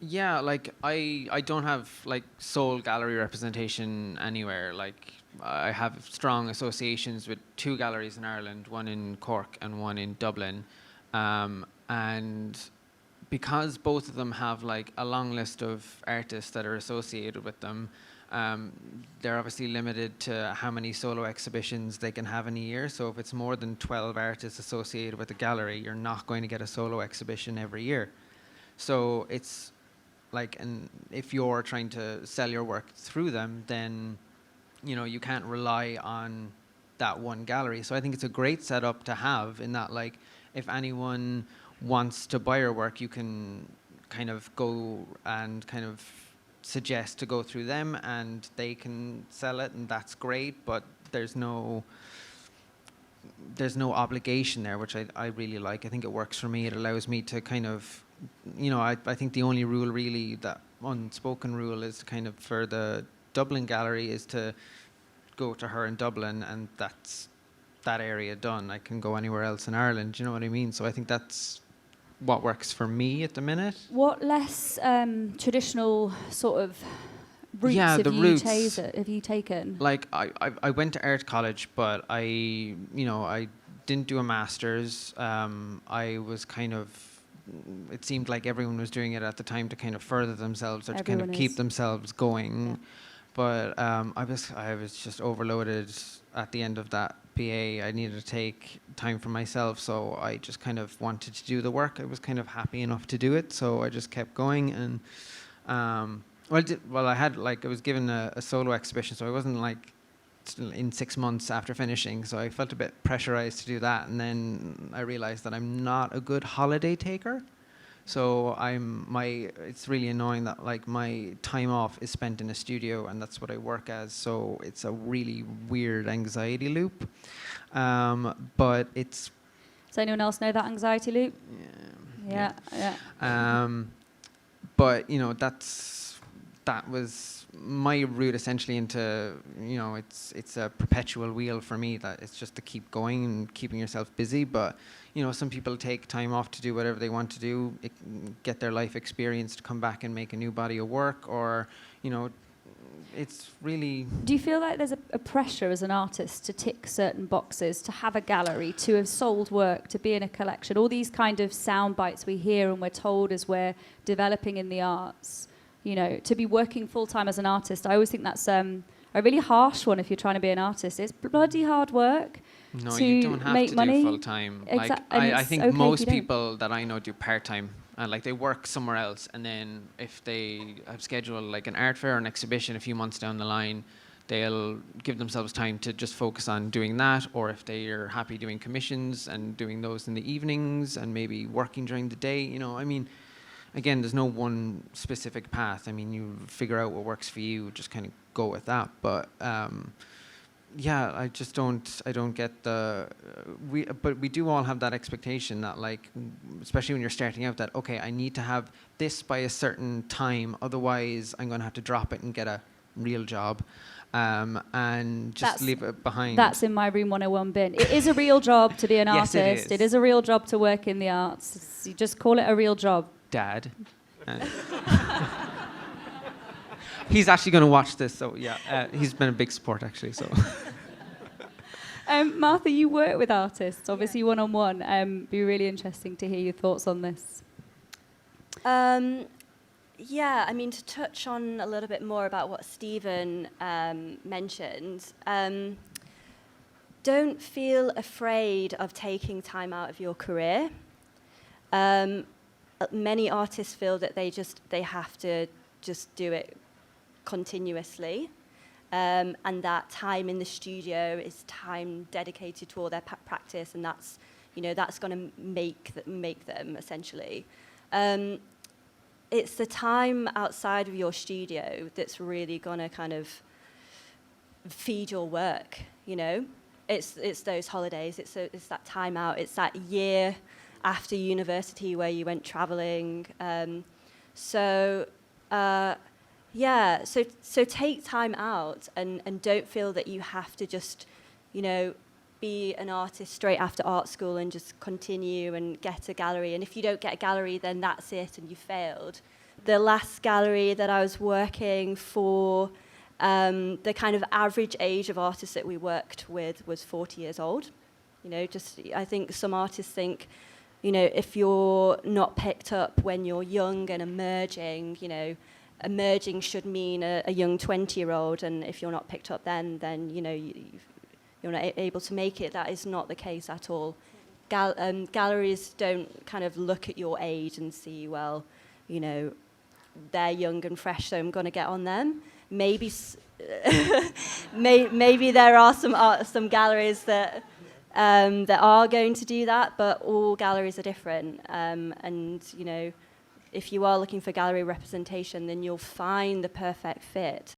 Yeah, like I don't have like sole gallery representation anywhere. Like I have strong associations with two galleries in Ireland, one in Cork and one in Dublin, and because both of them have like a long list of artists that are associated with them, they're obviously limited to how many solo exhibitions they can have in a year. So if it's more than 12 artists associated with a gallery, you're not going to get a solo exhibition every year. So it's like, and if you're trying to sell your work through them, then you can't rely on that one gallery. So I think it's a great setup to have, in that, like, if anyone wants to buy your work, you can kind of go and kind of suggest to go through them and they can sell it, and that's great. But there's no obligation there, which I really like. I think it works for me. It allows me to kind of, I think the only rule really, that unspoken rule, is kind of for the Dublin gallery is to go to her in Dublin, and that's that area done. I can go anywhere else in Ireland, you know what I mean? So I think that's what works for me at the minute. What less traditional sort of routes have you taken? Like I went to art college, but I didn't do a master's. I was kind of, it seemed like everyone was doing it at the time to kind of further themselves, or to kind of keep themselves going. Yeah. But I was just overloaded at the end of that BA. I needed to take time for myself, so I just kind of wanted to do the work. I was kind of happy enough to do it, so I just kept going. And I was given a solo exhibition, so I wasn't like in 6 months after finishing, so I felt a bit pressurized to do that. And then I realized that I'm not a good holiday taker. So it's really annoying that like my time off is spent in a studio, and that's what I work as. So it's a really weird anxiety loop. But it's. Does anyone else know that anxiety loop? Yeah. But that was my route essentially into, it's a perpetual wheel for me, that it's just to keep going and keeping yourself busy. But some people take time off to do whatever they want to do, get their life experience, to come back and make a new body of work, or it's really. Do you feel like there's a pressure as an artist to tick certain boxes, to have a gallery, to have sold work, to be in a collection, all these kind of sound bites we hear and we're told as we're developing in the arts? To be working full-time as an artist, I always think that's a really harsh one if you're trying to be an artist. It's bloody hard work. No, to you don't have make to money. do full-time. I think most people that I know do part-time. Like they work somewhere else, and then if they have scheduled like an art fair or an exhibition a few months down the line, they'll give themselves time to just focus on doing that. Or if they are happy doing commissions and doing those in the evenings and maybe working during the day, again, there's no one specific path. You figure out what works for you, just kind of go with that. But I just don't get but we do all have that expectation that, like, especially when you're starting out, that, okay, I need to have this by a certain time, otherwise I'm going to have to drop it and get a real job. And just leave it behind. That's in my Room 101 bin. It is a real job to be an yes, artist. It is a real job to work in the arts. You just call it a real job. Dad. He's actually going to watch this, so yeah. He's been a big support, actually. So. Martha, you work with artists, obviously one-on-one. Be really interesting to hear your thoughts on this. To touch on a little bit more about what Stephen mentioned, don't feel afraid of taking time out of your career. Many artists feel that they have to just do it continuously, and that time in the studio is time dedicated to all their practice, and that's going to make them essentially. It's the time outside of your studio that's really going to kind of feed your work. It's those holidays. It's that time out. It's that year after university where you went traveling. So take time out and don't feel that you have to just, be an artist straight after art school and just continue and get a gallery. And if you don't get a gallery, then that's it and you failed. The last gallery that I was working for, the kind of average age of artists that we worked with was 40 years old. You know, just I think some artists think, you know, if you're not picked up when you're young and emerging, you know, emerging should mean a young 20-year-old, and if you're not picked up then you know, you're not able to make it. That is not the case at all. Galleries don't kind of look at your age and see, well, you know, they're young and fresh, so I'm going to get on them. Maybe maybe there are some galleries that are going to do that, but all galleries are different. And, you know, if you are looking for gallery representation, then you'll find the perfect fit.